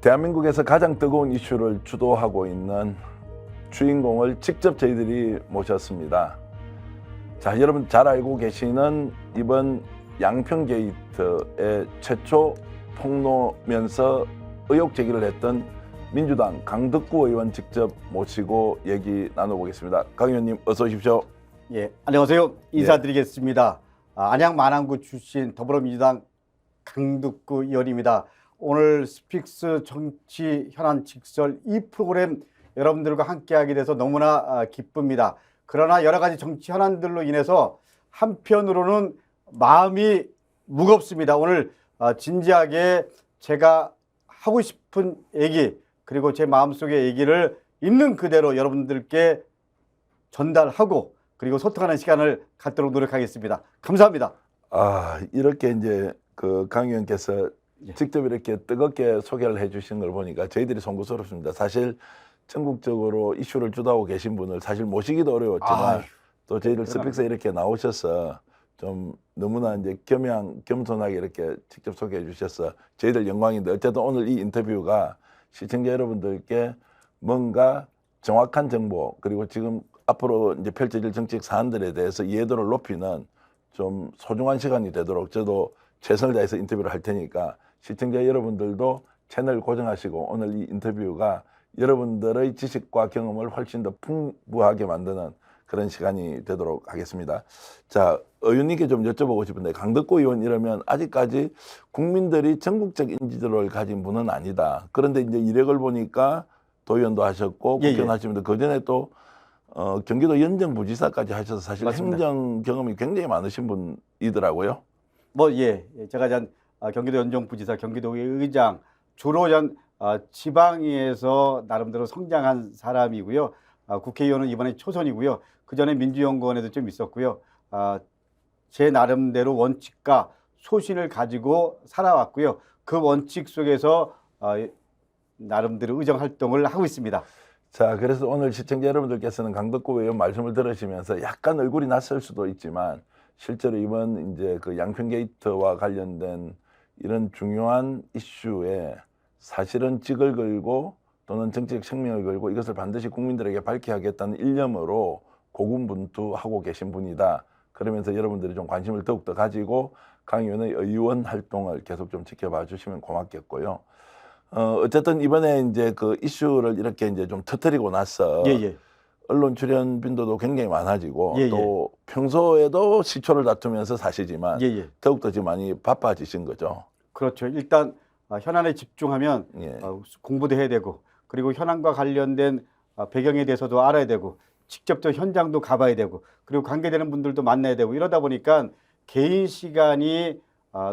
대한민국에서 가장 뜨거운 이슈를 주도하고 있는 주인공을 직접 저희들이 모셨습니다. 자, 여러분 잘 알고 계시는 이번 양평게이트의 최초 폭로면서 의혹 제기를 했던 민주당 강덕구 의원 직접 모시고 얘기 나눠보겠습니다. 강 의원님 어서 오십시오. 예, 안녕하세요. 인사드리겠습니다. 안양 만안구 출신 더불어민주당 강덕구 의원입니다. 오늘 스픽스 정치 현안 직설 이 프로그램 여러분들과 함께하게 돼서 너무나 기쁩니다. 그러나 여러 가지 정치 현안들로 인해서 한편으로는 마음이 무겁습니다. 오늘 진지하게 제가 하고 싶은 얘기 그리고 제 마음속의 얘기를 있는 그대로 여러분들께 전달하고 그리고 소통하는 시간을 갖도록 노력하겠습니다. 감사합니다. 이렇게 이제 그 강 의원께서 예. 직접 이렇게 뜨겁게 소개를 해주신 걸 보니까 저희들이 송구스럽습니다. 사실 전국적으로 이슈를 주도하고 계신 분을 사실 모시기도 어려웠지만 또 저희들 스픽스에 이렇게 나오셔서 좀 너무나 이제 겸손하게 이렇게 직접 소개해 주셔서 저희들 영광인데 어쨌든 오늘 이 인터뷰가 시청자 여러분들께 뭔가 정확한 정보 그리고 지금 앞으로 이제 펼쳐질 정책 사안들에 대해서 이해도를 높이는 좀 소중한 시간이 되도록 저도 최선을 다해서 인터뷰를 할 테니까 시청자 여러분들도 채널 고정하시고 오늘 이 인터뷰가 여러분들의 지식과 경험을 훨씬 더 풍부하게 만드는 그런 시간이 되도록 하겠습니다. 자, 의원님께 좀 여쭤보고 싶은데 강덕구 의원 이러면 아직까지 국민들이 전국적 인지도를 가진 분은 아니다. 그런데 이제 이력을 보니까 도의원도 하셨고 국회의원 하시면서 그 전에 또 경기도 연정부지사까지 하셔서 사실 맞습니다. 행정 경험이 굉장히 많으신 분이더라고요. 제가 경기도 연정부지사, 경기도의 의장, 주로 지방에서 나름대로 성장한 사람이고요. 국회의원은 이번에 초선이고요. 그 전에 민주연구원에도 좀 있었고요. 제 나름대로 원칙과 소신을 가지고 살아왔고요. 그 원칙 속에서 나름대로 의정 활동을 하고 있습니다. 자, 그래서 오늘 시청자 여러분들께서는 강덕구 의원 말씀을 들으시면서 약간 얼굴이 낯설 수도 있지만 실제로 이번 이제 그 양평게이트와 관련된 이런 중요한 이슈에 사실은 직을 걸고 또는 정치적 생명을 걸고 이것을 반드시 국민들에게 밝혀야겠다는 일념으로 고군분투하고 계신 분이다. 그러면서 여러분들이 좀 관심을 더욱더 가지고 강 의원의 의원 활동을 계속 좀 지켜봐 주시면 고맙겠고요. 어쨌든 이번에 이제 그 이슈를 이렇게 이제 좀 터뜨리고 나서 언론 출연 빈도도 굉장히 많아지고 또 평소에도 시초를 다투면서 사시지만 더욱더 지금 많이 바빠지신 거죠. 그렇죠. 일단 현안에 집중하면 공부도 해야 되고 그리고 현안과 관련된 배경에 대해서도 알아야 되고 직접 또 현장도 가봐야 되고 그리고 관계되는 분들도 만나야 되고 이러다 보니까 개인 시간이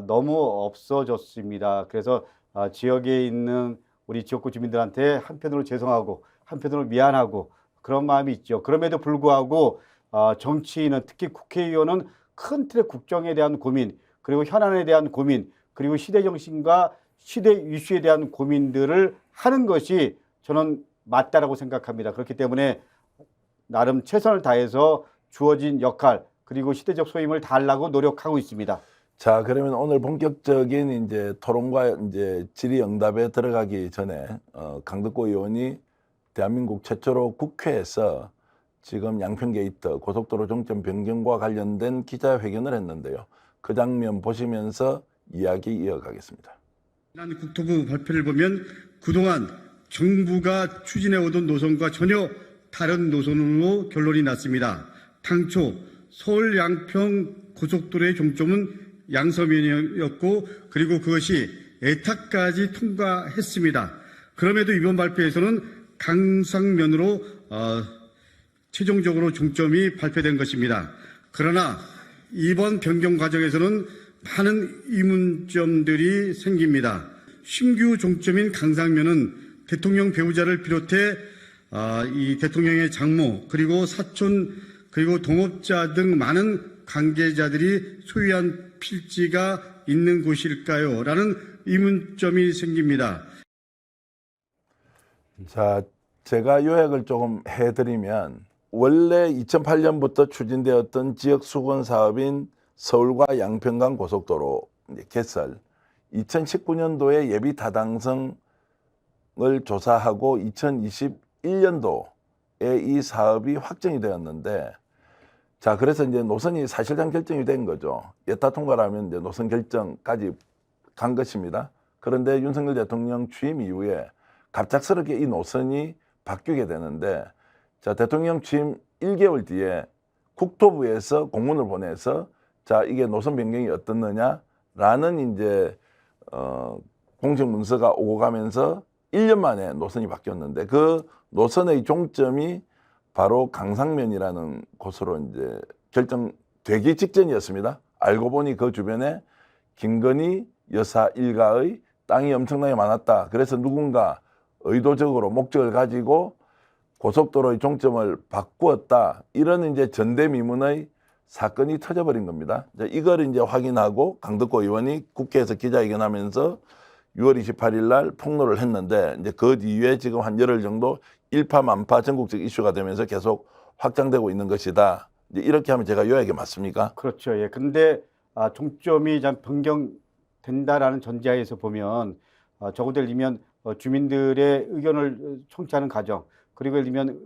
너무 없어졌습니다. 그래서 지역에 있는 우리 지역구 주민들한테 한편으로 죄송하고 한편으로 미안하고 그런 마음이 있죠. 그럼에도 불구하고 정치인은 특히 국회의원은 큰 틀의 국정에 대한 고민 그리고 현안에 대한 고민 그리고 시대 정신과 시대 이슈에 대한 고민들을 하는 것이 저는 맞다라고 생각합니다. 그렇기 때문에 나름 최선을 다해서 주어진 역할 그리고 시대적 소임을 다하려고 노력하고 있습니다. 자, 그러면 오늘 본격적인 이제 토론과 이제 질의응답에 들어가기 전에 강덕구 의원이 대한민국 최초로 국회에서 지금 양평게이트 고속도로 종점 변경과 관련된 기자회견을 했는데요. 그 장면 보시면서 이야기 이어가겠습니다. 지난 국토부 발표를 보면 그동안 정부가 추진해오던 노선과 전혀 다른 노선으로 결론이 났습니다. 당초 서울 양평 고속도로의 종점은 양서면이었고 그리고 그것이 애타까지 통과했습니다. 그럼에도 이번 발표에서는 강상면으로 최종적으로 종점이 발표된 것입니다. 그러나 이번 변경 과정에서는 많은 의문점들이 생깁니다. 신규 종점인 강상면은 대통령 배우자를 비롯해 이 대통령의 장모 그리고 사촌 그리고 동업자 등 많은 관계자들이 소유한 필지가 있는 곳일까요? 라는 의문점이 생깁니다. 자, 제가 요약을 조금 해드리면 원래 2008년부터 추진되었던 지역 수건 사업인 서울과 양평간 고속도로 개설, 2019년도에 예비 타당성 조사하고 2021년도에 이 사업이 확정이 되었는데, 자, 그래서 이제 노선이 사실상 결정이 된 거죠. 예타 통과라면 이제 노선 결정까지 간 것입니다. 그런데 윤석열 대통령 취임 이후에 갑작스럽게 이 노선이 바뀌게 되는데, 자, 대통령 취임 1개월 뒤에 국토부에서 공문을 보내서 자, 이게 노선 변경이 어떻느냐라는 이제 공식 문서가 오고 가면서 1년 만에 노선이 바뀌었는데, 그 노선의 종점이 바로 강상면이라는 곳으로 이제 결정되기 직전이었습니다. 알고 보니 그 주변에 김건희 여사 일가의 땅이 엄청나게 많았다. 그래서 누군가 의도적으로 목적을 가지고 고속도로의 종점을 바꾸었다. 이런 이제 전대미문의 사건이 터져버린 겁니다. 이걸 이제 확인하고 강덕호 의원이 국회에서 기자회견하면서 6월 28일 날 폭로를 했는데, 이제 그 이후에 지금 한 열흘 정도 일파만파 전국적 이슈가 되면서 계속 확장되고 있는 것이다. 이제 이렇게 하면 제가 요약이 맞습니까? 그렇죠. 예. 근데 종점이 좀 변경된다라는 전제하에서 보면 적어도 예를 들면 주민들의 의견을 청취하는 과정, 그리고 예를 들면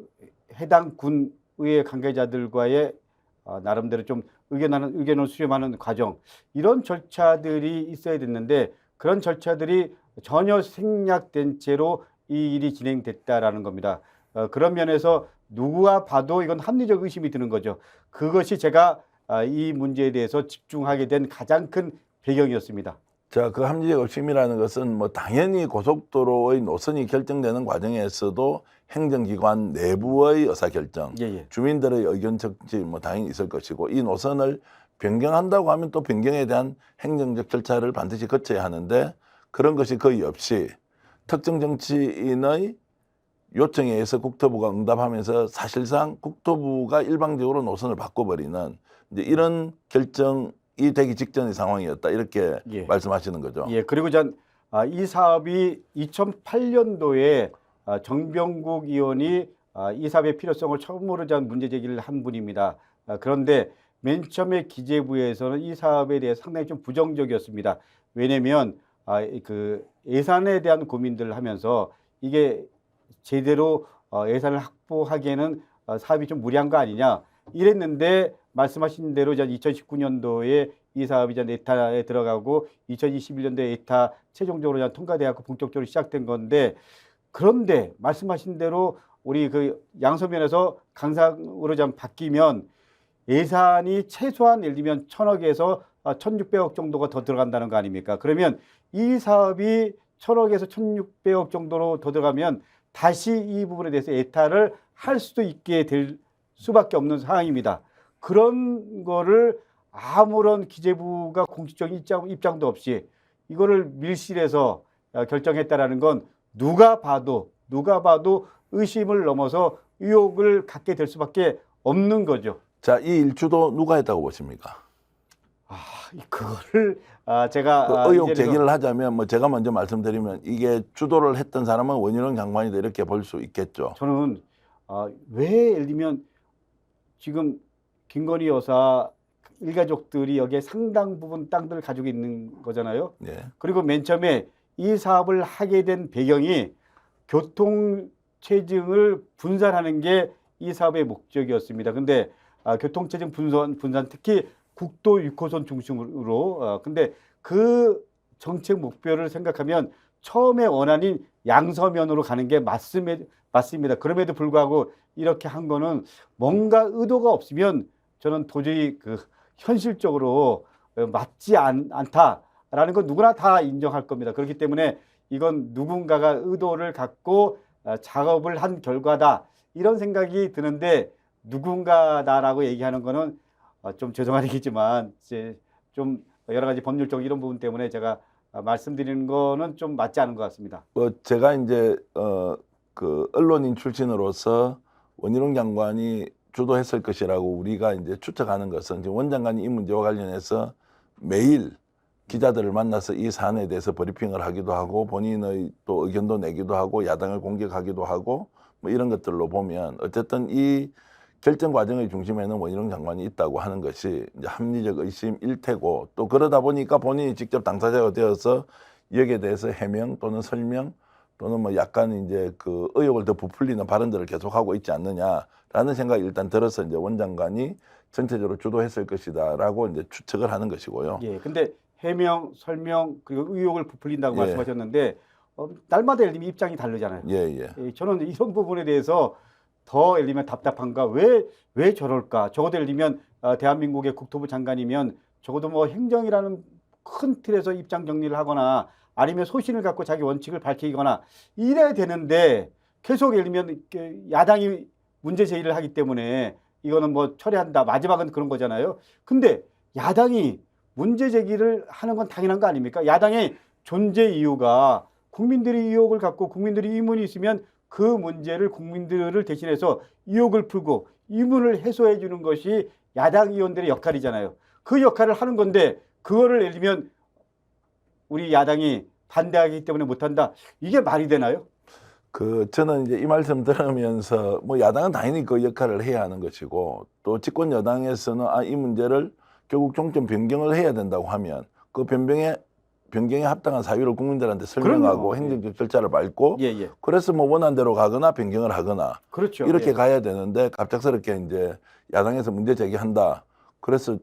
해당 군의회 관계자들과의 나름대로 좀 의견을 수렴하는 과정, 이런 절차들이 있어야 됐는데 그런 절차들이 전혀 생략된 채로 이 일이 진행됐다라는 겁니다. 그런 면에서 누구가 봐도 이건 합리적 의심이 드는 거죠. 그것이 제가 이 문제에 대해서 집중하게 된 가장 큰 배경이었습니다. 자, 그 합리적 의심이라는 것은 뭐 당연히 고속도로의 노선이 결정되는 과정에서도 행정기관 내부의 의사결정, 주민들의 의견 적지 뭐 당연히 있을 것이고, 이 노선을 변경한다고 하면 또 변경에 대한 행정적 절차를 반드시 거쳐야 하는데, 그런 것이 거의 없이 특정 정치인의 요청에 의해서 국토부가 응답하면서 사실상 국토부가 일방적으로 노선을 바꿔버리는 이제 이런 결정이 되기 직전의 상황이었다, 이렇게 말씀하시는 거죠. 예. 그리고 이 사업이 2008년도에 정병국 의원이 이 사업의 필요성을 처음으로 문제 제기를 한 분입니다. 그런데 맨 처음에 기재부에서는 이 사업에 대해 상당히 좀 부정적이었습니다. 왜냐하면 그 예산에 대한 고민들을 하면서 이게 제대로 예산을 확보하기에는 사업이 좀 무리한 거 아니냐 이랬는데, 말씀하신 대로 2019년도에 이 사업이 에타에 들어가고 2021년도에 에타 최종적으로 통과돼갖고 본격적으로 시작된 건데, 그런데 말씀하신 대로 우리 그 양서면에서 강상으로 바뀌면 예산이 최소한 예를 들면 1,000억에서 1,600억 정도가 더 들어간다는 거 아닙니까? 그러면 이 사업이 1,000억에서 1,600억 정도로 더 들어가면 다시 이 부분에 대해서 예타를 할 수도 있게 될 수밖에 없는 상황입니다. 그런 거를 아무런 기재부가 공식적인 입장도 없이 이거를 밀실에서 결정했다라는 건 누가 봐도 의심을 넘어서 의혹을 갖게 될 수밖에 없는 거죠. 자, 이 일주도 누가 했다고 보십니까? 그거를 제가 그 의혹 제기를 하자면 뭐 제가 먼저 말씀드리면 이게 주도를 했던 사람은 원희룡 장관이다, 이렇게 볼 수 있겠죠. 저는 왜 예를 들면 지금 김건희 여사 일가족들이 여기에 상당 부분 땅들을 가지고 있는 거잖아요. 그리고 맨 처음에 이 사업을 하게 된 배경이 교통체증을 분산하는 게 이 사업의 목적이었습니다. 근데 교통체증 분산 특히 국도 6호선 중심으로 근데 그 정책 목표를 생각하면 처음에 원안인 양서면으로 가는 게 맞습니다. 그럼에도 불구하고 이렇게 한 거는 뭔가 의도가 없으면 저는 도저히 현실적으로 맞지 않다라는 건 누구나 다 인정할 겁니다. 그렇기 때문에 이건 누군가가 의도를 갖고 작업을 한 결과다, 이런 생각이 드는데, 누군가다라고 얘기하는 거는 좀 죄송한 얘기지만 이제 좀 여러 가지 법률적 이런 부분 때문에 제가 말씀드리는 거는 좀 맞지 않은 것 같습니다. 제가 이제 그 언론인 출신으로서 원희룡 장관이 주도했을 것이라고 우리가 이제 추측하는 것은, 지금 원 장관이 이 문제와 관련해서 매일 기자들을 만나서 이 사안에 대해서 브리핑을 하기도 하고 본인의 또 의견도 내기도 하고 야당을 공격하기도 하고 뭐 이런 것들로 보면 어쨌든 이 결정 과정의 중심에는 원희룡 장관이 있다고 하는 것이 이제 합리적 의심일 테고, 또 그러다 보니까 본인이 직접 당사자가 되어서 여기에 대해서 해명 또는 설명 또는 뭐 약간 이제 그 의혹을 더 부풀리는 발언들을 계속하고 있지 않느냐라는 생각이 일단 들어서 이제 원 장관이 전체적으로 주도했을 것이다라고 이제 추측을 하는 것이고요. 예. 근데 해명, 설명 그리고 의혹을 부풀린다고 예. 말씀하셨는데 날마다 예를 들면 입장이 다르잖아요. 예, 예. 예, 저는 이런 부분에 대해서 더 예를 들면 답답한가? 왜 저럴까? 적어도 예를 들면 대한민국의 국토부 장관이면 적어도 뭐 행정이라는 큰 틀에서 입장 정리를 하거나 아니면 소신을 갖고 자기 원칙을 밝히거나 이래야 되는데 계속 예를 들면 이렇게 야당이 문제 제기를 하기 때문에 이거는 뭐 처리한다. 마지막은 그런 거잖아요. 근데 야당이 문제 제기를 하는 건 당연한 거 아닙니까? 야당의 존재 이유가 국민들이 의혹을 갖고 국민들이 의문이 있으면 그 문제를 국민들을 대신해서 의혹을 풀고 의문을 해소해 주는 것이 야당 의원들의 역할이잖아요. 그 역할을 하는 건데 그거를 예를 들면 우리 야당이 반대하기 때문에 못한다. 이게 말이 되나요? 저는 이제 이 말씀 들으면서 뭐 야당은 당연히 그 역할을 해야 하는 것이고 또 집권 여당에서는 이 문제를 결국 종점 변경을 해야 된다고 하면 그 변경에 합당한 사유를 국민들한테 설명하고 그럼요. 행정적 절차를 밟고 예, 예. 그래서 뭐 원한 대로 가거나 변경을 하거나 그렇죠. 이렇게 예. 가야 되는데 갑작스럽게 이제 야당에서 문제 제기한다. 그래서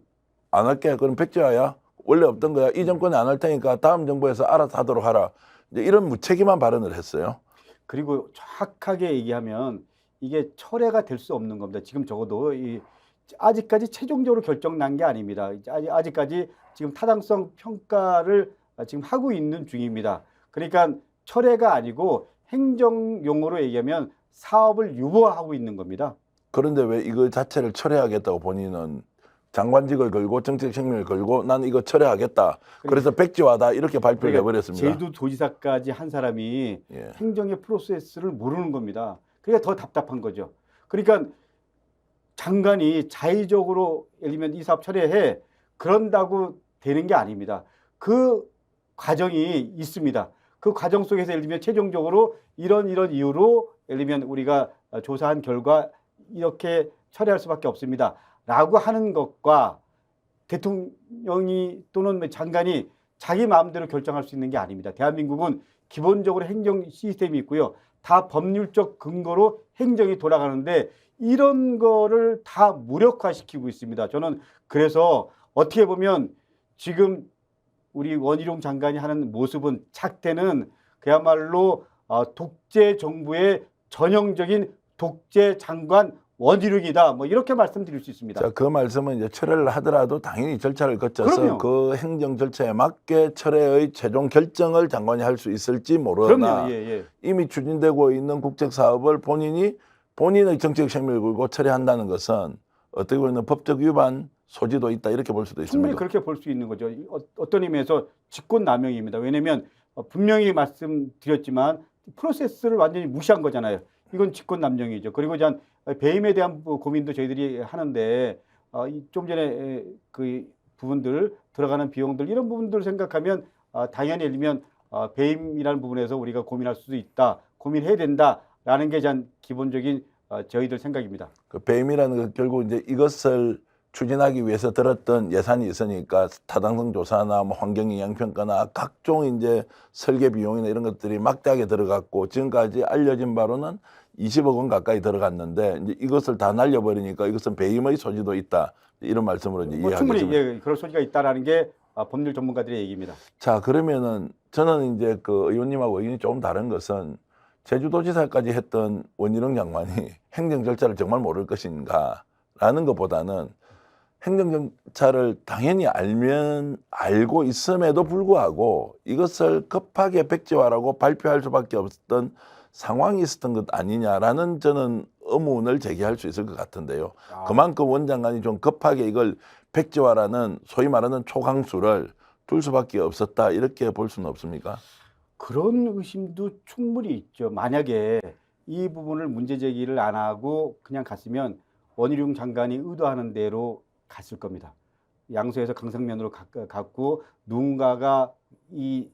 안 할게. 그럼 백지화야. 원래 없던 거야. 이 정권이 안 할 테니까 다음 정부에서 알아서 하도록 하라. 이제 이런 무책임한 발언을 했어요. 그리고 정확하게 얘기하면 이게 철회가 될 수 없는 겁니다. 지금 적어도 아직까지 최종적으로 결정 난 게 아닙니다. 아직까지 지금 타당성 평가를 지금 하고 있는 중입니다. 그러니까 철회가 아니고 행정 용어로 얘기하면 사업을 유보하고 있는 겁니다. 그런데 왜 이거 자체를 철회하겠다고 본인은 장관직을 걸고 정책 책임을 걸고 난 이거 철회하겠다. 그래서 백지화다 이렇게 발표를 해버렸습니다. 제주도지사까지 한 사람이 예. 행정의 프로세스를 모르는 겁니다. 그러니까 더 답답한 거죠. 그러니까 장관이 자의적으로 예를 들면 이 사업 철회해 그런다고 되는 게 아닙니다. 그 과정이 있습니다. 그 과정 속에서 예를 들면 최종적으로 이런 이유로 예를 들면 우리가 조사한 결과 이렇게 처리할 수밖에 없습니다. 라고 하는 것과 대통령이 또는 장관이 자기 마음대로 결정할 수 있는 게 아닙니다. 대한민국은 기본적으로 행정 시스템이 있고요. 다 법률적 근거로 행정이 돌아가는데 이런 거를 다 무력화시키고 있습니다. 저는 그래서 어떻게 보면 지금 우리 원희룡 장관이 하는 모습은 착대는 그야말로 독재 정부의 전형적인 독재 장관 원희룡이다. 뭐 이렇게 말씀드릴 수 있습니다. 자, 그 말씀은 이제 철회를 하더라도 당연히 절차를 거쳐서 그럼요. 그 행정 절차에 맞게 철회의 최종 결정을 장관이 할 수 있을지 모르나 그럼요. 예. 이미 추진되고 있는 국책 사업을 본인의 정책 책임을 걸고 철회한다는 것은 어떻게 보면 법적 위반 소지도 있다 이렇게 볼 수도 충분히 있습니다. 그렇게 볼 수 있는 거죠. 어떤 의미에서 직권남용입니다. 왜냐하면 분명히 말씀드렸지만 프로세스를 완전히 무시한 거잖아요. 이건 직권남용이죠. 그리고 전 배임에 대한 고민도 저희들이 하는데 좀 전에 그 부분들 들어가는 비용들 이런 부분들을 생각하면 당연히 예를 들면 배임이라는 부분에서 우리가 고민할 수도 있다. 고민해야 된다라는 게 전 기본적인 저희들 생각입니다. 그 배임이라는 건 결국 이제 이것을 추진하기 위해서 들었던 예산이 있으니까 타당성 조사나 뭐 환경영향평가나 각종 이제 설계 비용이나 이런 것들이 막대하게 들어갔고 지금까지 알려진 바로는 20억 원 가까이 들어갔는데 이제 이것을 다 날려버리니까 이것은 배임의 소지도 있다 이런 말씀으로 이제 충분히 이해하겠습니다. 그럴 소지가 있다라는 게 법률 전문가들의 얘기입니다. 자, 그러면은 저는 이제 그 의원님하고 의견이 조금 다른 것은 제주도지사까지 했던 원희룡 장관이 행정 절차를 정말 모를 것인가라는 것보다는 행정 절차를 당연히 알고 있음에도 불구하고 이것을 급하게 백지화라고 발표할 수밖에 없었던 상황이 있었던 것 아니냐라는 저는 의문을 제기할 수 있을 것 같은데요. 그만큼 원 장관이 좀 급하게 이걸 백지화라는 소위 말하는 초강수를 둘 수밖에 없었다 이렇게 볼 수는 없습니까? 그런 의심도 충분히 있죠. 만약에 이 부분을 문제 제기를 안 하고 그냥 갔으면 원희룡 장관이 의도하는 대로 갔을 겁니다. 양소에서 강성면으로 갔고 누군가가 이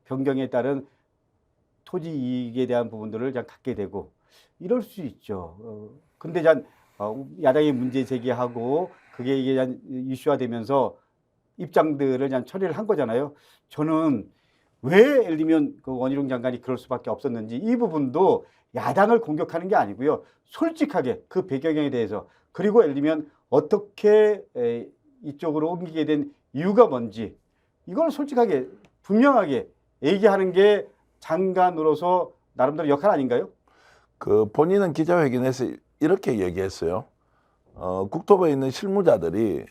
변경에 따른 토지 이익에 대한 부분들을 그냥 갖게 되고 이럴 수 있죠. 근데 야당이 문제 제기하고 그게 이게 이슈화되면서 입장들을 처리를 한 거잖아요. 저는 왜 예를 들면 그 원희룡 장관이 그럴 수밖에 없었는지 이 부분도 야당을 공격하는 게 아니고요. 솔직하게 그 배경에 대해서 그리고 예를 들면 어떻게 이쪽으로 옮기게 된 이유가 뭔지 이걸 솔직하게 분명하게 얘기하는 게 장관으로서 나름대로 역할 아닌가요? 그 본인은 기자회견에서 이렇게 얘기했어요. 국토부에 있는 실무자들이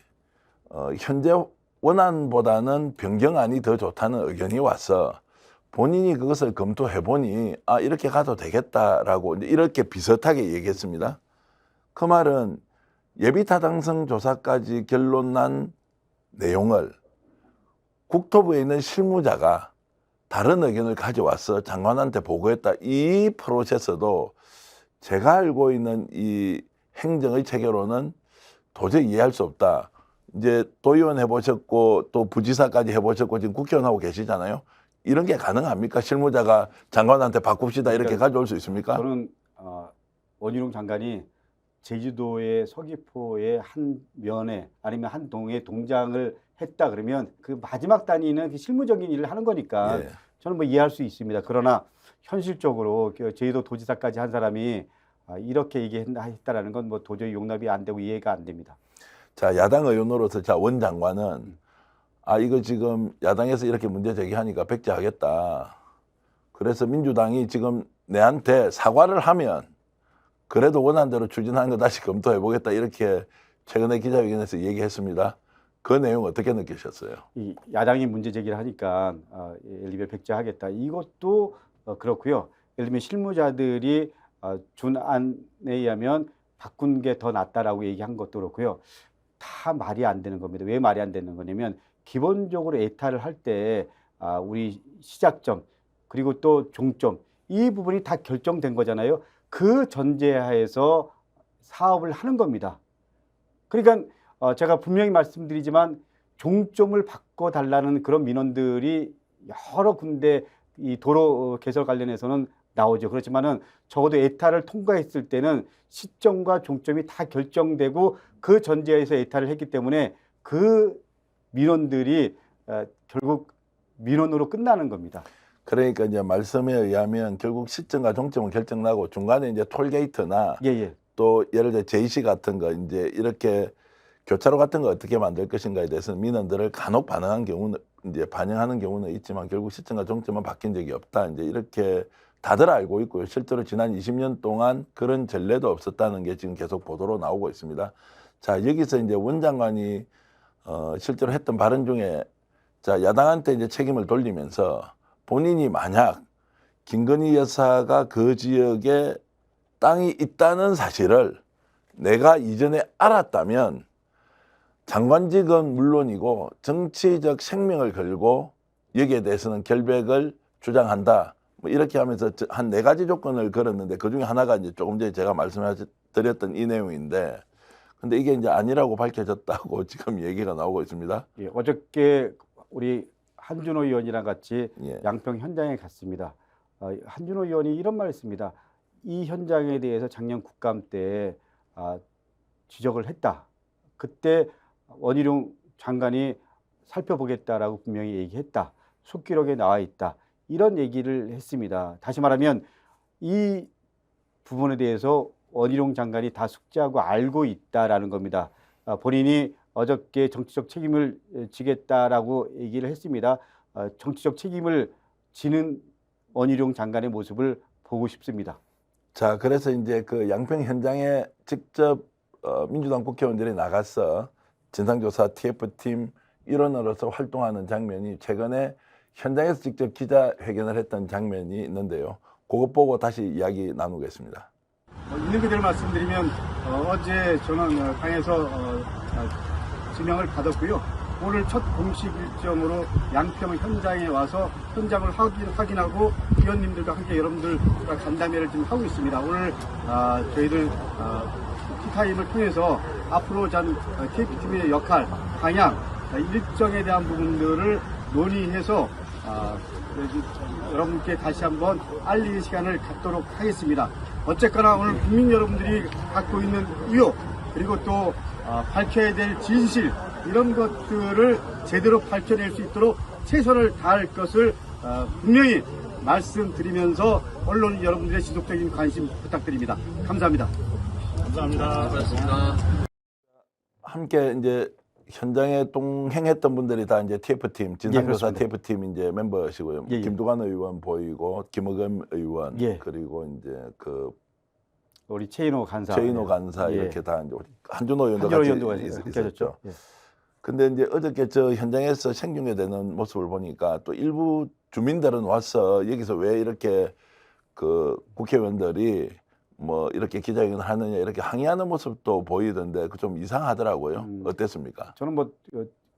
현재 원안보다는 변경안이 더 좋다는 의견이 와서 본인이 그것을 검토해 보니 아 이렇게 가도 되겠다라고 이렇게 비슷하게 얘기했습니다. 그 말은 예비타당성 조사까지 결론 난 내용을 국토부에 있는 실무자가 다른 의견을 가져와서 장관한테 보고했다. 이 프로세스도 제가 알고 있는 이 행정의 체계로는 도저히 이해할 수 없다. 이제 도의원 해보셨고 또 부지사까지 해보셨고 지금 국회의원 하고 계시잖아요. 이런 게 가능합니까? 실무자가 장관한테 바꿉시다 이렇게 가져올 수 있습니까? 저는 원희룡 장관이 제주도의 서귀포의 한 면에 아니면 한 동에 동장을 했다 그러면 그 마지막 단위는 그 실무적인 일을 하는 거니까 예. 저는 뭐 이해할 수 있습니다. 그러나 현실적으로 제주도 도지사까지 한 사람이 이렇게 얘기했다라는 건 뭐 도저히 용납이 안 되고 이해가 안 됩니다. 자, 야당 의원으로서 자, 원 장관은 이거 지금 야당에서 이렇게 문제 제기하니까 백지하겠다. 그래서 민주당이 지금 내한테 사과를 하면 그래도 원안대로 추진하는 거 다시 검토해 보겠다. 이렇게 최근에 기자회견에서 얘기했습니다. 그 내용 어떻게 느끼셨어요? 이 야당이 문제 제기를 하니까 예를 들면 백지하겠다. 이것도 그렇고요. 예를 들면 실무자들이 준 안에 의하면 바꾼 게 더 낫다라고 얘기한 것도 그렇고요. 다 말이 안 되는 겁니다. 왜 말이 안 되는 거냐면 기본적으로 에타를 할 때 우리 시작점 그리고 또 종점 이 부분이 다 결정된 거잖아요. 그 전제하에서 사업을 하는 겁니다. 그러니까 제가 분명히 말씀드리지만 종점을 바꿔달라는 그런 민원들이 여러 군데 이 도로 개설 관련해서는 나오죠. 그렇지만은 적어도 에타를 통과했을 때는 시점과 종점이 다 결정되고 그 전제에서 에타를 했기 때문에 그 민원들이 결국 민원으로 끝나는 겁니다. 그러니까 이제 말씀에 의하면 결국 시점과 종점은 결정나고 중간에 이제 톨게이트나 또 예를 들어 JC 같은 거 이제 이렇게 교차로 같은 거 어떻게 만들 것인가에 대해서는 민원들을 간혹 반영한 경우는 이제 반영하는 경우는 있지만 결국 시점과 종점은 바뀐 적이 없다. 이제 이렇게 다들 알고 있고요. 실제로 지난 20년 동안 그런 전례도 없었다는 게 지금 계속 보도로 나오고 있습니다. 자, 여기서 이제 원 장관이 실제로 했던 발언 중에 자, 야당한테 이제 책임을 돌리면서 본인이 만약 김건희 여사가 그 지역에 땅이 있다는 사실을 내가 이전에 알았다면 장관직은 물론이고 정치적 생명을 걸고 여기에 대해서는 결백을 주장한다. 뭐 이렇게 하면서 한 4가지 조건을 걸었는데 그 중에 하나가 이제 조금 전에 제가 말씀드렸던 이 내용인데 근데 이게 이제 아니라고 밝혀졌다고 지금 얘기가 나오고 있습니다. 예, 어저께 우리 한준호 의원이랑 같이 예. 양평 현장에 갔습니다. 한준호 의원이 이런 말을 했습니다. 이 현장에 대해서 작년 국감 때 지적을 했다. 그때 원희룡 장관이 살펴보겠다라고 분명히 얘기했다. 속기록에 나와 있다. 이런 얘기를 했습니다. 다시 말하면 이 부분에 대해서 원희룡 장관이 다 숙지하고 알고 있다라는 겁니다. 본인이 어저께 정치적 책임을 지겠다라고 얘기를 했습니다. 정치적 책임을 지는 원희룡 장관의 모습을 보고 싶습니다. 자, 그래서 이제 그 양평 현장에 직접 민주당 국회의원들이 나가서 진상조사 TF팀 일원으로서 활동하는 장면이 최근에 현장에서 직접 기자회견을 했던 장면이 있는데요. 그것 보고 다시 이야기 나누겠습니다. 있는 그대로 말씀드리면 어제 저는 당에서 지명을 받았고요. 오늘 첫 공식 일정으로 양평 현장에 와서 현장을 확인하고 위원님들과 함께 여러분들과 간담회를 지금 하고 있습니다. 오늘 저희들 티타임을 통해서 앞으로 KP팀의 역할, 방향, 일정에 대한 부분들을 논의해서 여러분께 다시 한번 알리는 시간을 갖도록 하겠습니다. 어쨌거나 오늘 국민 여러분들이 갖고 있는 의혹 그리고 또 밝혀야 될 진실 이런 것들을 제대로 밝혀낼 수 있도록 최선을 다할 것을 분명히 말씀드리면서 언론 여러분들의 지속적인 관심 부탁드립니다. 감사합니다. 함께 이제 현장에 동행했던 분들이 다 이제 TF팀, 진상조사 그렇습니다. TF팀 이제 멤버시고요. 예, 예. 김두관 의원 보이고, 김의겸 의원, 예. 그리고 이제 그 우리 최인호 간사, 최인호 간사 예. 이렇게 다 이제 우리 한준호 의원도 한준호 같이 의원도 함께 있었죠. 하셨죠. 예. 근데 이제 어저께 저 현장에서 생중계되는 모습을 보니까 또 일부 주민들은 와서 여기서 왜 이렇게 그 국회의원들이 뭐 이렇게 기자회견을 하느냐 이렇게 항의하는 모습도 보이던데 그 좀 이상하더라고요. 어땠습니까? 저는 뭐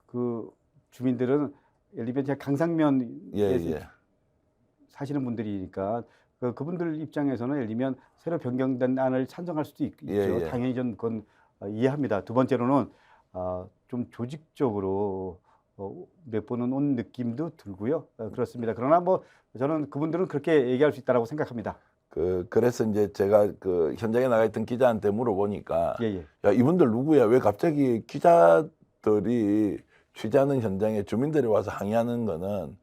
그 주민들은 예를 들면 제가 강상면에 예. 사시는 분들이니까 그분들 입장에서는 예를 들면 새로 변경된 안을 찬성할 수도 있죠. 예. 당연히 저는 그건 이해합니다. 두 번째로는 좀 조직적으로 몇 번은 온 느낌도 들고요. 그렇습니다. 그러나 뭐 저는 그분들은 그렇게 얘기할 수 있다라고 생각합니다. 그래서 이제 제가 그 현장에 나가 있던 기자한테 물어보니까 예. 야, 이분들 누구야? 왜 갑자기 기자들이 취재하는 현장에 주민들이 와서 항의하는 거는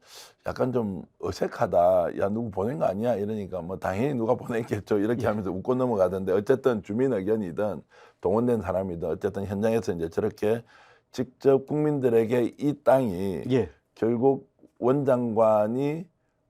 약간 좀 어색하다. 야, 누구 보낸 거 아니야? 이러니까 뭐 당연히 누가 보냈겠죠. 이렇게 하면서 웃고 넘어가던데 어쨌든 주민 의견이든 동원된 사람이든 어쨌든 현장에서 이제 저렇게 직접 국민들에게 이 땅이 예. 결국 원장관이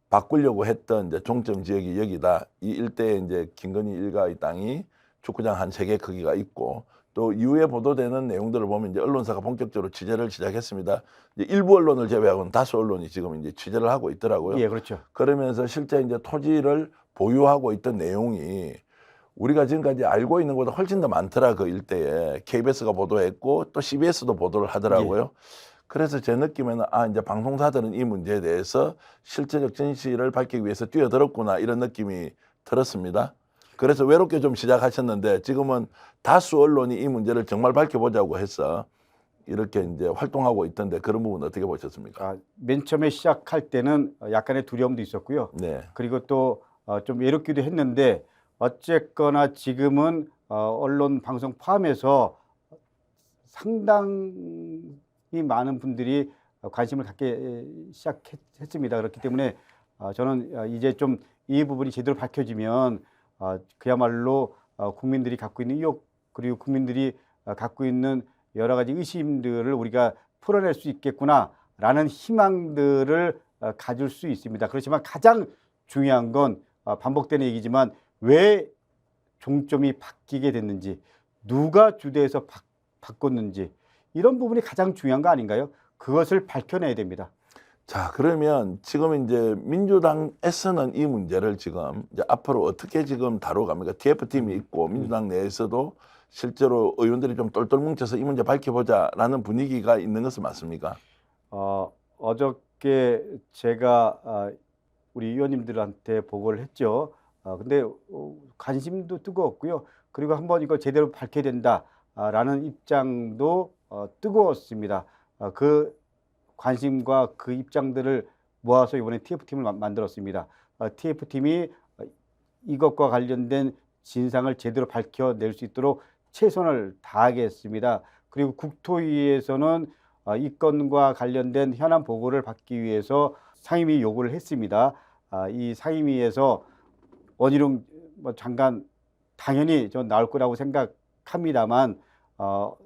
바꾸려고 했던 이제 종점 지역이 여기다. 이 일대에 이제 김건희 일가의 땅이 축구장 한 3개 크기가 있고 또 이후에 보도되는 내용들을 보면 이제 언론사가 본격적으로 취재를 시작했습니다. 이제 일부 언론을 제외하고는 다수 언론이 지금 이제 취재를 하고 있더라고요. 예, 그렇죠. 그러면서 실제 이제 토지를 보유하고 있던 내용이 우리가 지금까지 알고 있는 것보다 훨씬 더 많더라. 그 일대에 KBS가 보도했고 또 CBS도 보도를 하더라고요. 그래서 제 느낌에는 이제 방송사들은 이 문제에 대해서 실제적 진실을 밝히기 위해서 뛰어들었구나 이런 느낌이 들었습니다. 그래서 외롭게 좀 시작하셨는데 지금은 다수 언론이 이 문제를 정말 밝혀보자고 해서 이렇게 이제 활동하고 있던데 그런 부분 어떻게 보셨습니까? 맨 처음에 시작할 때는 약간의 두려움도 있었고요. 네. 그리고 또 좀 외롭기도 했는데 어쨌거나 지금은 언론 방송 포함해서 상당히 많은 분들이 관심을 갖게 시작했습니다. 그렇기 때문에 저는 이제 좀 이 부분이 제대로 밝혀지면 그야말로 국민들이 갖고 있는 의혹 그리고 국민들이 갖고 있는 여러 가지 의심들을 우리가 풀어낼 수 있겠구나라는 희망들을 가질 수 있습니다. 그렇지만 가장 중요한 건 반복되는 얘기지만 왜 종점이 바뀌게 됐는지 누가 주도해서 바꿨는지 이런 부분이 가장 중요한 거 아닌가요? 그것을 밝혀내야 됩니다. 자, 그러면 지금 이제 민주당에서는 이 문제를 지금 이제 앞으로 어떻게 지금 다뤄갑니까? TF팀이 있고 민주당 내에서도 실제로 의원들이 좀 똘똘 뭉쳐서 이 문제 밝혀보자라는 분위기가 있는 것은 맞습니까? 어저께 제가 우리 의원님들한테 보고를 했죠. 근데 관심도 뜨거웠고요. 그리고 한번 이거 제대로 밝혀야 된다라는 입장도 뜨거웠습니다. 그 관심과 그 입장들을 모아서 이번에 TF팀을 만들었습니다. TF팀이 이것과 관련된 진상을 제대로 밝혀낼 수 있도록 최선을 다하겠습니다. 그리고 국토위에서는 이 건과 관련된 현안 보고를 받기 위해서 상임위 요구를 했습니다. 이 상임위에서 원희룡 장관 당연히 전 나올 거라고 생각합니다만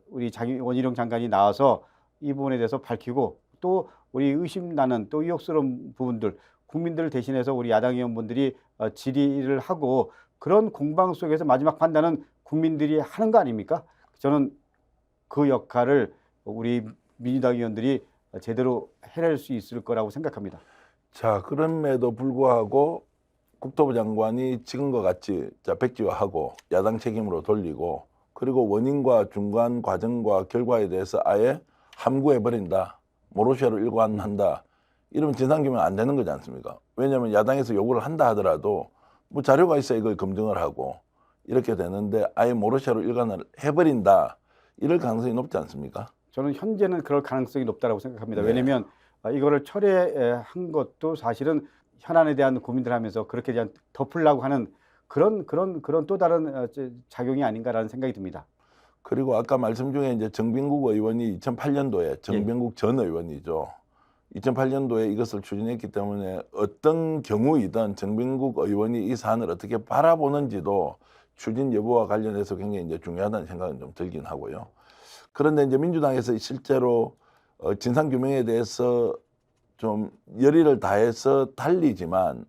우리 원희룡 장관이 나와서 이 부분에 대해서 밝히고 또 우리 의심나는 또 의혹스러운 부분들 국민들을 대신해서 우리 야당 의원분들이 질의를 하고 그런 공방 속에서 마지막 판단은 국민들이 하는 거 아닙니까? 저는 그 역할을 우리 민주당 의원들이 제대로 해낼 수 있을 거라고 생각합니다. 자, 그럼에도 불구하고 국토부 장관이 지금과 같이 백지화하고 야당 책임으로 돌리고 그리고 원인과 중간 과정과 결과에 대해서 아예 함구해버린다. 모로시아로 일관한다. 이러면 진상규명 안 되는 거지 않습니까? 왜냐하면 야당에서 요구를 한다 하더라도 뭐 자료가 있어야 이걸 검증을 하고 이렇게 되는데 아예 모로시아로 일관을 해버린다. 이럴 가능성이 높지 않습니까? 저는 현재는 그럴 가능성이 높다고 생각합니다. 네. 왜냐하면 이거를 철회한 것도 사실은 현안에 대한 고민들 하면서 그렇게 대한 덮으려고 하는 그런 또 다른 작용이 아닌가라는 생각이 듭니다. 그리고 아까 말씀 중에 이제 정병국 의원이 2008년도에 정병국 전 의원이죠. 2008년도에 이것을 추진했기 때문에 어떤 경우이든 정병국 의원이 이 사안을 어떻게 바라보는지도 추진 여부와 관련해서 굉장히 이제 중요하다는 생각은 좀 들긴 하고요. 그런데 이제 민주당에서 실제로 진상 규명에 대해서 좀 열의를 다해서 달리지만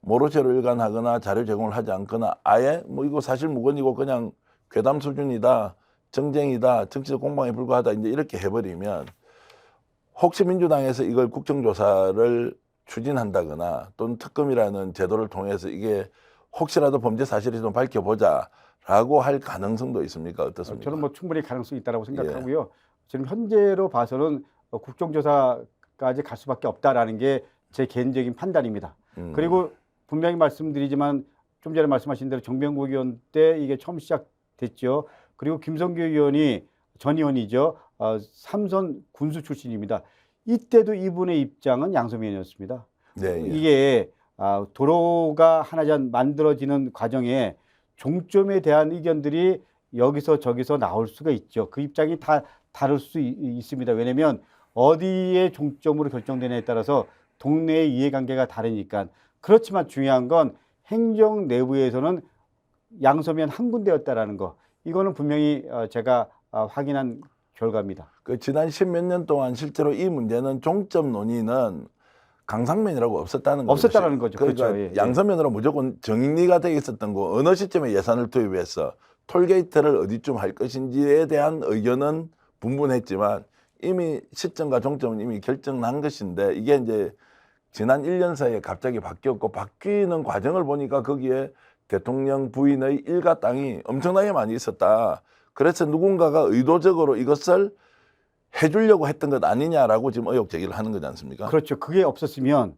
모르쇠로 일관하거나 자료 제공을 하지 않거나 아예 뭐 이거 사실 무근이고 그냥 괴담 수준이다, 정쟁이다, 정치적 공방에 불과하다 이제 이렇게 해버리면 혹시 민주당에서 이걸 국정조사를 추진한다거나 또는 특검이라는 제도를 통해서 이게 혹시라도 범죄 사실이 좀 밝혀보자라고 할 가능성도 있습니까? 어떻습니까? 저는 뭐 충분히 가능성이 있다고 생각하고요. 지금 현재로 봐서는 국정조사까지 갈 수밖에 없다라는 게 제 개인적인 판단입니다. 그리고 분명히 말씀드리지만 좀 전에 말씀하신 대로 정병국 의원 때 이게 처음 시작됐죠. 그리고 김성규 의원이 전 의원이죠. 삼선 군수 출신입니다. 이때도 이분의 입장은 양소면이었습니다. 네, 예. 이게 도로가 하나전 만들어지는 과정에 종점에 대한 의견들이 여기서 저기서 나올 수가 있죠. 그 입장이 다 다를 수 있습니다. 왜냐하면 어디에 종점으로 결정되냐에 따라서 동네의 이해관계가 다르니까. 그렇지만 중요한 건 행정 내부에서는 양소면 한 군데였다라는 거. 이거는 분명히 제가 확인한 결과입니다. 그 지난 십몇 년 동안 실제로 이 문제는 종점 논의는 강상면이라고 없었다는 거죠. 없었다는 거죠. 그러니까 그렇죠. 예, 예. 양서면으로 무조건 정리가 돼 있었던 거. 어느 시점에 예산을 투입해서 톨게이트를 어디쯤 할 것인지에 대한 의견은 분분했지만 이미 시점과 종점은 이미 결정난 것인데 이게 이제 지난 1년 사이에 갑자기 바뀌었고 바뀌는 과정을 보니까 거기에 대통령 부인의 일가 땅이 엄청나게 많이 있었다. 그래서 누군가가 의도적으로 이것을 해주려고 했던 것 아니냐라고 지금 의혹 제기를 하는 거지 않습니까? 그렇죠. 그게 없었으면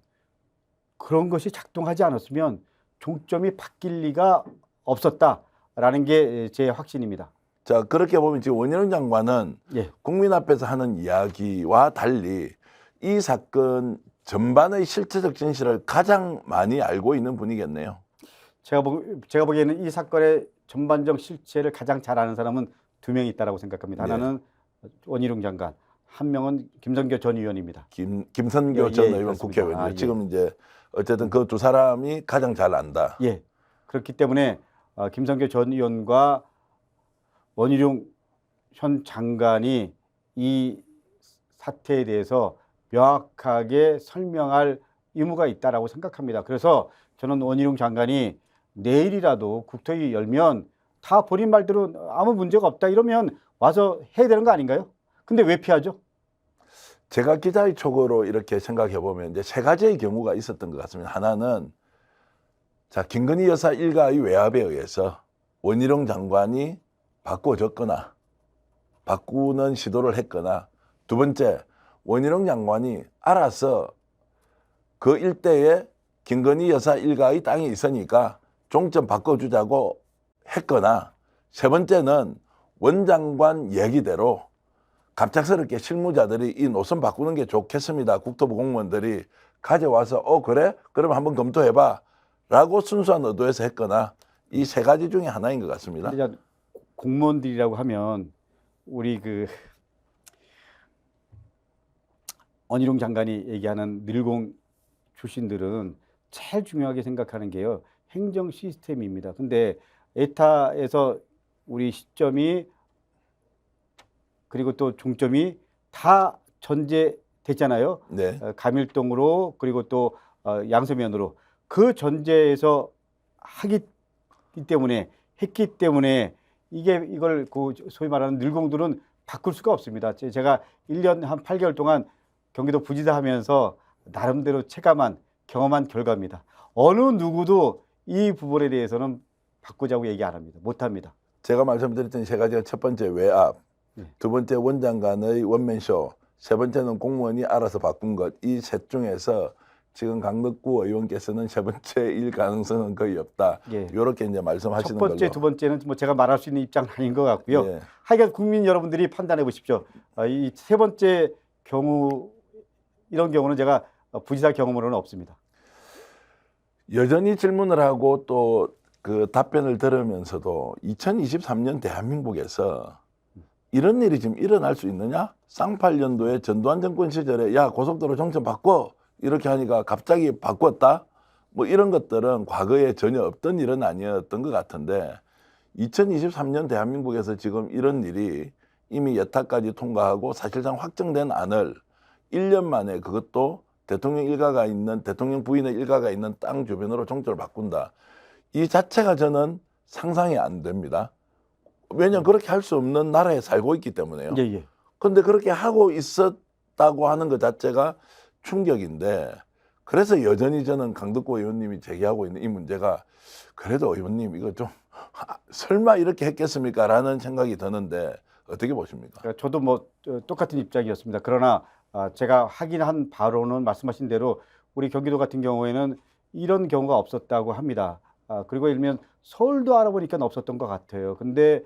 그런 것이 작동하지 않았으면 종점이 바뀔 리가 없었다라는 게 제 확신입니다. 자, 그렇게 보면 지금 원희룡 장관은 예. 국민 앞에서 하는 이야기와 달리 이 사건 전반의 실체적 진실을 가장 많이 알고 있는 분이겠네요. 제가 보기에는 이 사건의 전반적 실체를 가장 잘 아는 사람은 두 명이 있다고 생각합니다. 네. 하나는 원희룡 장관, 한 명은 김성교 전 의원입니다. 김선교 예, 전 예, 의원 그렇습니다. 국회의원이요. 예. 지금 이제 어쨌든 그 두 사람이 가장 잘 안다. 예. 그렇기 때문에 김성교 전 의원과 원희룡 현 장관이 이 사태에 대해서 명확하게 설명할 의무가 있다라고 생각합니다. 그래서 저는 원희룡 장관이 내일이라도 국토위 열면 다 본인 말대로 아무 문제가 없다 이러면 와서 해야 되는 거 아닌가요? 근데 왜 피하죠? 제가 기자의 촉으로 이렇게 생각해 보면 이제 세 가지의 경우가 있었던 것 같습니다. 하나는 자 김건희 여사 일가의 외압에 의해서 원희룡 장관이 바꿔줬거나 바꾸는 시도를 했거나 두 번째 원희룡 장관이 알아서 그 일대에 김건희 여사 일가의 땅이 있으니까 종점 바꿔주자고 했거나 세 번째는 원 장관 얘기대로 갑작스럽게 실무자들이 이 노선 바꾸는 게 좋겠습니다. 국토부 공무원들이 가져와서 그래? 그러면 한번 검토해봐 라고 순수한 의도에서 했거나 이 세 가지 중에 하나인 것 같습니다. 근데 공무원들이라고 하면 우리 그 원희룡 장관이 얘기하는 늘공 출신들은 제일 중요하게 생각하는 게요. 행정 시스템입니다. 근데 에타에서 우리 시점이 그리고 또 종점이 다 전제됐잖아요. 네. 감일동으로 그리고 또 양서면으로 그 전제에서 했기 때문에 이걸 그 소위 말하는 늘공들은 바꿀 수가 없습니다. 제가 1년 한 8개월 동안 경기도 부지사 하면서 나름대로 체감한 경험한 결과입니다. 어느 누구도 이 부분에 대해서는 바꾸자고 얘기 안 합니다. 못 합니다. 제가 말씀드렸던 세 가지가 첫 번째 외압, 두 번째 원장관의 원맨쇼, 세 번째는 공무원이 알아서 바꾼 것. 이 셋 중에서 지금 강덕구 의원께서는 세 번째일 가능성은 거의 없다. 예. 이렇게 이제 말씀하시는 첫 번째, 걸로. 두 번째는 뭐 제가 말할 수 있는 입장은 아닌 것 같고요. 예. 하여간 국민 여러분들이 판단해 보십시오. 이 세 번째 경우 이런 경우는 제가 부지사 경험으로는 없습니다. 여전히 질문을 하고 또 그 답변을 들으면서도 2023년 대한민국에서 이런 일이 지금 일어날 수 있느냐? 쌍팔년도에 전두환 정권 시절에 야 고속도로 종점 바꿔 이렇게 하니까 갑자기 바꿨다? 뭐 이런 것들은 과거에 전혀 없던 일은 아니었던 것 같은데 2023년 대한민국에서 지금 이런 일이 이미 여타까지 통과하고 사실상 확정된 안을 1년 만에 그것도 대통령 부인의 일가가 있는 땅 주변으로 종조를 바꾼다. 이 자체가 저는 상상이 안 됩니다. 왜냐하면 그렇게 할 수 없는 나라에 살고 있기 때문에요. 예, 예. 그런데 그렇게 하고 있었다고 하는 것 자체가 충격인데 그래서 여전히 저는 강덕구 의원님이 제기하고 있는 이 문제가 그래도 의원님 이거 좀 설마 이렇게 했겠습니까? 라는 생각이 드는데 어떻게 보십니까? 그러니까 저도 뭐 똑같은 입장이었습니다. 그러나 제가 확인한 바로는 말씀하신 대로 우리 경기도 같은 경우에는 이런 경우가 없었다고 합니다. 그리고 일면 서울도 알아보니까 없었던 것 같아요. 근데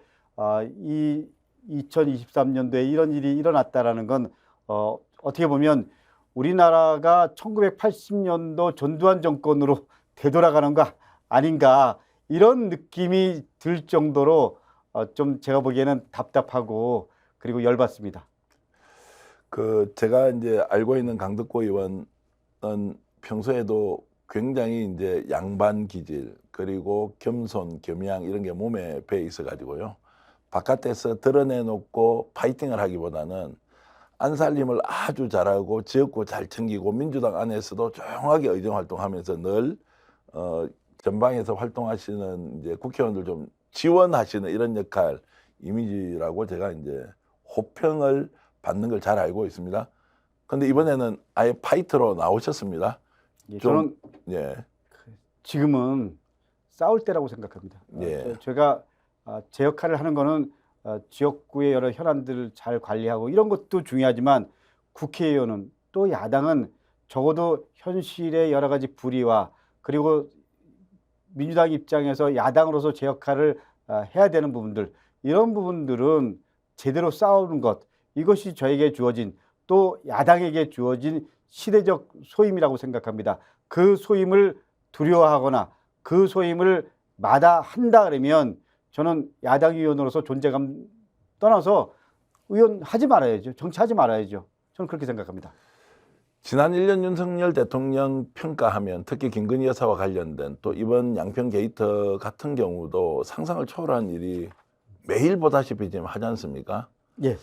이 2023년도에 이런 일이 일어났다라는 건 어떻게 보면 우리나라가 1980년도 전두환 정권으로 되돌아가는 거 아닌가 이런 느낌이 들 정도로 좀 제가 보기에는 답답하고 그리고 열받습니다. 제가 이제 알고 있는 강덕구 의원은 평소에도 굉장히 이제 양반 기질 그리고 겸손, 겸양 이런 게 몸에 배 있어 가지고요. 바깥에서 드러내놓고 파이팅을 하기보다는 안살림을 아주 잘하고 지역구 잘 챙기고 민주당 안에서도 조용하게 의정 활동하면서 늘 전방에서 활동하시는 이제 국회의원들 좀 지원하시는 이런 역할 이미지라고 제가 이제 호평을 받는 걸 잘 알고 있습니다. 근데 이번에는 아예 파이터로 나오셨습니다. 예, 좀, 저는 예, 지금은 싸울 때라고 생각합니다. 예. 제가 제 역할을 하는 거는 지역구의 여러 현안들을 잘 관리하고 이런 것도 중요하지만 국회의원은 또 야당은 적어도 현실의 여러 가지 불의와 그리고 민주당 입장에서 야당으로서 제 역할을 해야 되는 부분들 이런 부분들은 제대로 싸우는 것 이것이 저에게 주어진 또 야당에게 주어진 시대적 소임이라고 생각합니다. 그 소임을 두려워하거나 그 소임을 마다한다 그러면 저는 야당 의원으로서 존재감 떠나서 의원 하지 말아야죠. 정치하지 말아야죠. 저는 그렇게 생각합니다. 지난 1년 윤석열 대통령 평가하면 특히 김건희 여사와 관련된 또 이번 양평 게이트 같은 경우도 상상을 초월한 일이 매일 보다시피 지금 하지 않습니까? 예.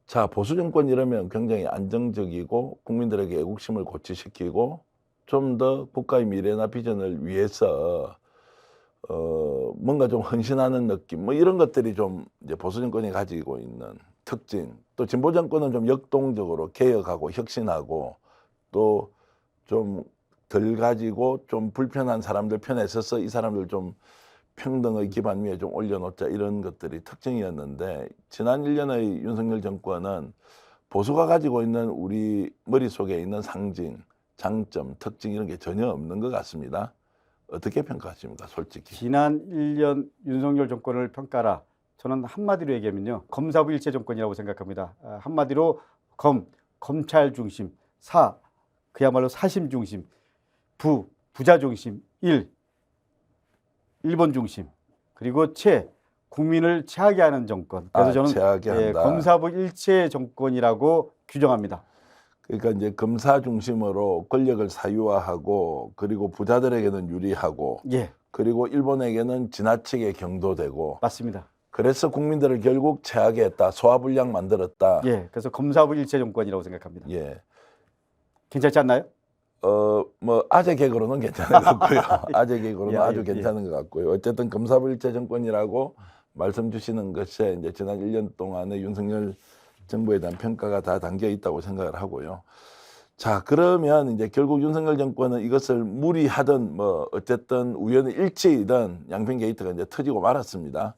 자, 보수 정권 이러면 굉장히 안정적이고 국민들에게 애국심을 고취시키고 좀 더 국가의 미래나 비전을 위해서 뭔가 좀 헌신하는 느낌 뭐 이런 것들이 좀 이제 보수 정권이 가지고 있는 특징 또 진보 정권은 좀 역동적으로 개혁하고 혁신하고 또 좀 덜 가지고 좀 불편한 사람들 편에 서서 이 사람들 좀 평등의 기반 위에 좀 올려놓자 이런 것들이 특징이었는데 지난 1년의 윤석열 정권은 보수가 가지고 있는 우리 머릿속에 있는 상징, 장점, 특징 이런 게 전혀 없는 것 같습니다. 어떻게 평가하십니까, 솔직히? 지난 1년 윤석열 정권을 평가라. 저는 한마디로 얘기하면요. 검사부 일체 정권이라고 생각합니다. 한마디로 검찰 중심, 그야말로 사심 중심, 부자 중심, 일본 중심, 그리고 국민을 체하게 하는 정권. 그래서 저는 체하게 한다. 검사부 일체 정권이라고 규정합니다. 그러니까 이제 검사 중심으로 권력을 사유화하고 그리고 부자들에게는 유리하고 예, 그리고 일본에게는 지나치게 경도되고 맞습니다. 그래서 국민들을 결국 체하게 했다. 소화불량 만들었다. 예, 그래서 검사부 일체 정권이라고 생각합니다. 예. 괜찮지 않나요? 뭐 아재 개그로는 괜찮은 것 같고요. 아재 개그로는 예, 아주 예. 괜찮은 것 같고요. 어쨌든 검사부 일체 정권이라고 말씀 주시는 것에 이제 지난 1년 동안의 윤석열 정부에 대한 평가가 다 담겨 있다고 생각을 하고요. 자, 그러면 이제 결국 윤석열 정권은 이것을 무리하든 뭐 어쨌든 우연의 일치이든 양평 게이트가 이제 터지고 말았습니다.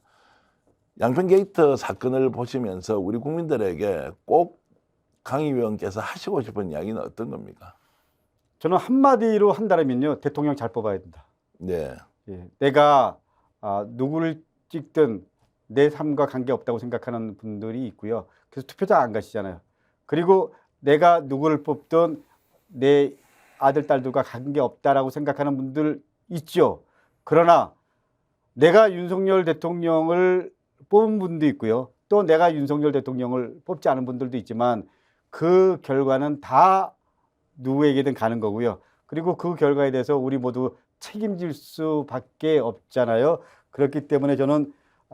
양평 게이트 사건을 보시면서 우리 국민들에게 꼭 강 의원께서 하시고 싶은 이야기는 어떤 겁니까? 저는 한마디로 한다면요. 대통령 잘 뽑아야 된다. 네. 예, 내가 누구를 찍든 내 삶과 관계없다고 생각하는 분들이 있고요. 그래서 투표장 안 가시잖아요. 그리고 내가 누구를 뽑든 내 아들, 딸들과 관계없다라고 생각하는 분들 있죠. 그러나 내가 윤석열 대통령을 뽑은 분도 있고요. 또 내가 윤석열 대통령을 뽑지 않은 분들도 있지만 그 결과는 다 누구에게든 가는 거고요. 그리고 그 결과에 대해서 우리 모두 책임질 수밖에 없잖아요. 그렇기 때문에 저는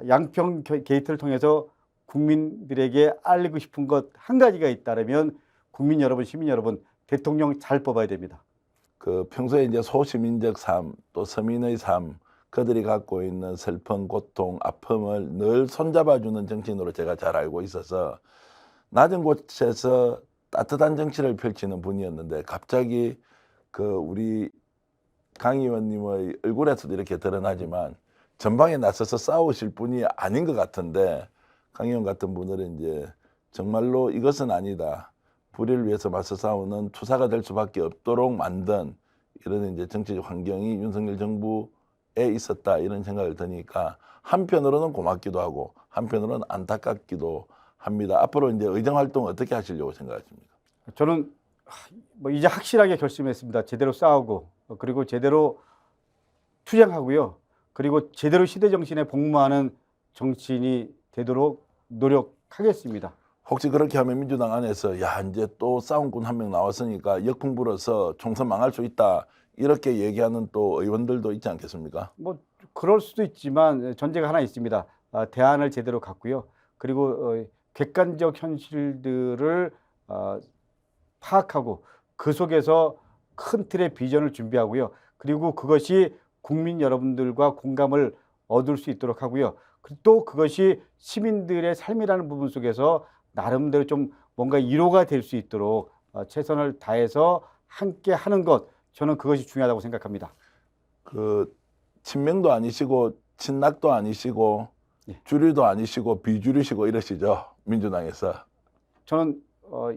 양평 게이트를 통해서 국민들에게 알리고 싶은 것 한 가지가 있다면 국민 여러분, 시민 여러분, 대통령 잘 뽑아야 됩니다. 그 평소에 이제 소시민적 삶, 또 서민의 삶, 그들이 갖고 있는 슬픔, 고통, 아픔을 늘 손잡아주는 정치인으로 제가 잘 알고 있어서 낮은 곳에서 따뜻한 정치를 펼치는 분이었는데 갑자기 그 우리 강 의원님의 얼굴에서도 이렇게 드러나지만 전방에 나서서 싸우실 분이 아닌 것 같은데 강 의원 같은 분들은 이제 정말로 이것은 아니다. 불의를 위해서 맞서 싸우는 투사가 될 수밖에 없도록 만든 이런 이제 정치적 환경이 윤석열 정부에 있었다 이런 생각을 드니까 한편으로는 고맙기도 하고 한편으로는 안타깝기도 합니다. 앞으로 이제 의정 활동 어떻게 하시려고 생각하십니까? 저는 뭐 이제 확실하게 결심했습니다. 제대로 싸우고 그리고 제대로 투쟁하고요. 그리고 제대로 시대 정신에 복무하는 정치인이 되도록 노력하겠습니다. 혹시 그렇게 하면 민주당 안에서 야 이제 또 싸움꾼 한 명 나왔으니까 역풍 불어서 총선 망할 수 있다 이렇게 얘기하는 또 의원들도 있지 않겠습니까? 뭐 그럴 수도 있지만 전제가 하나 있습니다. 대안을 제대로 갖고요. 그리고 객관적 현실들을 파악하고 그 속에서 큰 틀의 비전을 준비하고요. 그리고 그것이 국민 여러분들과 공감을 얻을 수 있도록 하고요. 또 그것이 시민들의 삶이라는 부분 속에서 나름대로 좀 뭔가 위로가 될 수 있도록 최선을 다해서 함께 하는 것, 저는 그것이 중요하다고 생각합니다. 그 친명도 아니시고 친낙도 아니시고 예. 주류도 아니시고 비주류시고 이러시죠 민주당에서. 저는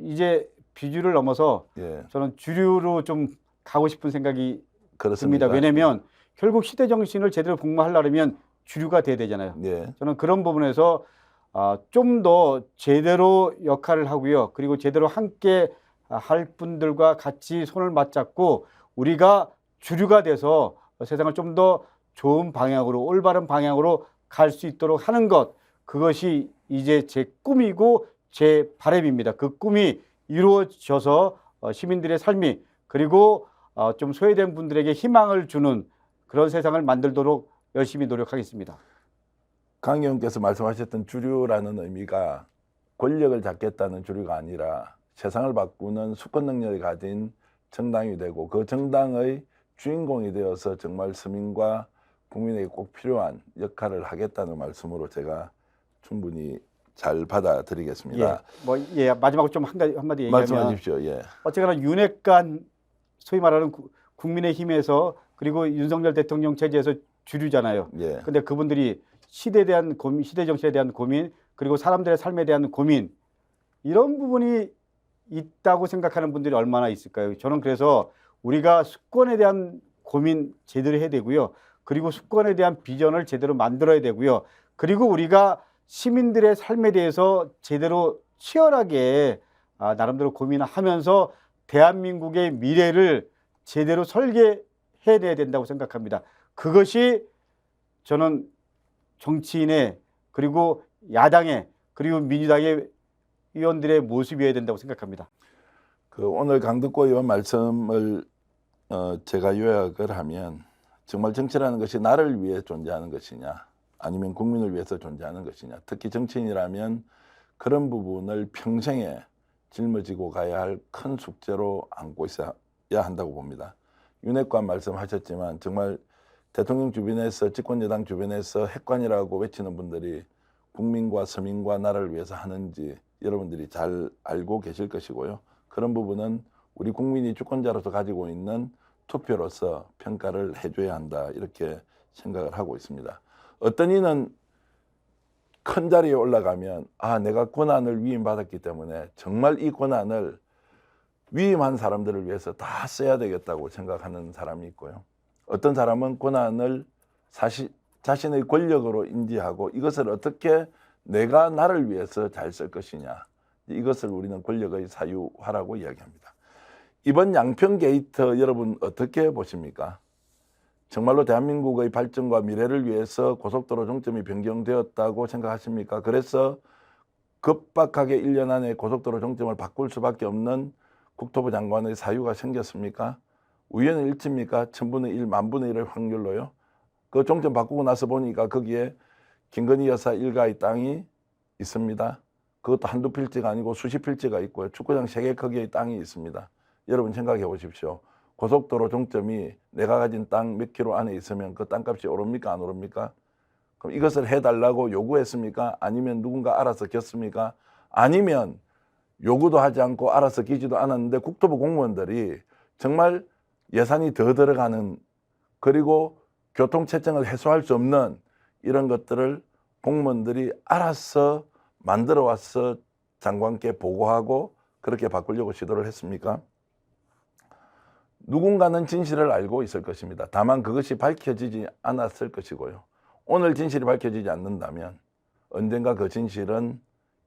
이제 비주를 넘어서 예, 저는 주류로 좀 가고 싶은 생각이 그렇습니다. 듭니다. 왜냐하면 결국 시대 정신을 제대로 복무하려면 주류가 돼야 되잖아요. 예, 저는 그런 부분에서 좀 더 제대로 역할을 하고요. 그리고 제대로 함께 할 분들과 같이 손을 맞잡고 우리가 주류가 돼서 세상을 좀 더 좋은 방향으로 올바른 방향으로 갈 수 있도록 하는 것, 그것이 이제 제 꿈이고 제 바람입니다. 그 꿈이 이루어져서 시민들의 삶이 그리고 좀 소외된 분들에게 희망을 주는 그런 세상을 만들도록 열심히 노력하겠습니다. 강 의원께서 말씀하셨던 주류라는 의미가 권력을 잡겠다는 주류가 아니라 세상을 바꾸는 수권 능력을 가진 정당이 되고 그 정당의 주인공이 되어서 정말 서민과 국민에게 꼭 필요한 역할을 하겠다는 말씀으로 제가 충분히 잘 받아들이겠습니다. 마지막으로 좀 한마디 얘기하면 말씀하십시오. 예. 어쨌거나 윤핵관 소위 말하는 국민의힘에서 그리고 윤석열 대통령 체제에서 주류잖아요. 예. 근데 그분들이 시대에 대한 고민, 시대 정치에 대한 고민, 그리고 사람들의 삶에 대한 고민, 이런 부분이 있다고 생각하는 분들이 얼마나 있을까요? 저는 그래서 우리가 수권에 대한 고민 제대로 해야 되고요. 그리고 수권에 대한 비전을 제대로 만들어야 되고요. 그리고 우리가 시민들의 삶에 대해서 제대로 치열하게 나름대로 고민하면서 대한민국의 미래를 제대로 설계해내야 된다고 생각합니다. 그것이 저는 정치인의 그리고 야당의 그리고 민주당의 의원들의 모습이어야 된다고 생각합니다. 그 오늘 강덕구 의원 말씀을 제가 요약을 하면 정말 정치라는 것이 나를 위해 존재하는 것이냐 아니면 국민을 위해서 존재하는 것이냐, 특히 정치인이라면 그런 부분을 평생에 짊어지고 가야 할 큰 숙제로 안고 있어야 한다고 봅니다. 윤핵관 말씀하셨지만 정말 대통령 주변에서 집권여당 주변에서 핵관이라고 외치는 분들이 국민과 서민과 나라를 위해서 하는지 여러분들이 잘 알고 계실 것이고요. 그런 부분은 우리 국민이 주권자로서 가지고 있는 투표로서 평가를 해줘야 한다 이렇게 생각을 하고 있습니다. 어떤 이는 큰 자리에 올라가면 내가 권한을 위임받았기 때문에 정말 이 권한을 위임한 사람들을 위해서 다 써야 되겠다고 생각하는 사람이 있고요. 어떤 사람은 권한을 자신의 권력으로 인지하고 이것을 어떻게 내가 나를 위해서 잘 쓸 것이냐, 이것을 우리는 권력의 사유화라고 이야기합니다. 이번 양평 게이트 여러분 어떻게 보십니까? 정말로 대한민국의 발전과 미래를 위해서 고속도로 종점이 변경되었다고 생각하십니까? 그래서 급박하게 1년 안에 고속도로 종점을 바꿀 수밖에 없는 국토부 장관의 사유가 생겼습니까? 우연의 일치입니까? 1000분의 1, 10,000분의 1의 확률로요. 그 종점 바꾸고 나서 보니까 거기에 김건희 여사 일가의 땅이 있습니다. 그것도 한두 필지가 아니고 수십 필지가 있고요. 축구장 3개 크기의 땅이 있습니다. 여러분 생각해 보십시오. 고속도로 종점이 내가 가진 땅 몇 킬로 안에 있으면 그 땅값이 오릅니까? 안 오릅니까? 그럼 이것을 해달라고 요구했습니까? 아니면 누군가 알아서 겼습니까? 아니면 요구도 하지 않고 알아서 기지도 않았는데 국토부 공무원들이 정말 예산이 더 들어가는, 그리고 교통체증을 해소할 수 없는 이런 것들을 공무원들이 알아서 만들어 와서 장관께 보고하고 그렇게 바꾸려고 시도를 했습니까? 누군가는 진실을 알고 있을 것입니다. 다만 그것이 밝혀지지 않았을 것이고요. 오늘 진실이 밝혀지지 않는다면 언젠가 그 진실은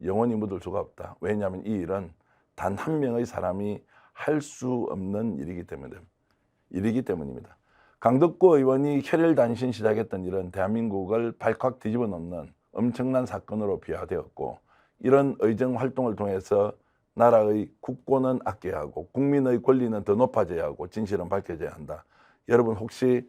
영원히 묻을 수가 없다. 왜냐하면 이 일은 단 한 명의 사람이 할 수 없는 일이기 때문입니다. 강덕구 의원이 혈혈단신 시작했던 일은 대한민국을 발칵 뒤집어 놓는 엄청난 사건으로 비화되었고, 이런 의정 활동을 통해서 나라의 국고는 아껴야 하고 국민의 권리는 더 높아져야 하고 진실은 밝혀져야 한다. 여러분 혹시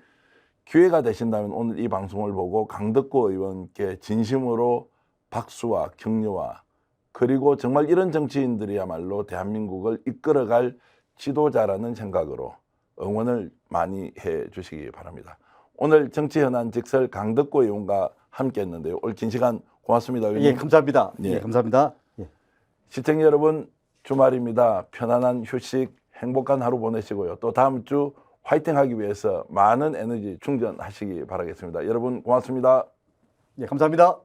기회가 되신다면 오늘 이 방송을 보고 강덕구 의원께 진심으로 박수와 격려와, 그리고 정말 이런 정치인들이야말로 대한민국을 이끌어갈 지도자라는 생각으로 응원을 많이 해 주시기 바랍니다. 오늘 정치현안 직설 강덕구 의원과 함께 했는데요. 오늘 긴 시간 고맙습니다. 의원님. 예, 감사합니다. 예. 예, 감사합니다. 예. 시청자 여러분, 주말입니다. 편안한 휴식, 행복한 하루 보내시고요. 또 다음 주 화이팅 하기 위해서 많은 에너지 충전하시기 바라겠습니다. 여러분 고맙습니다. 예, 감사합니다.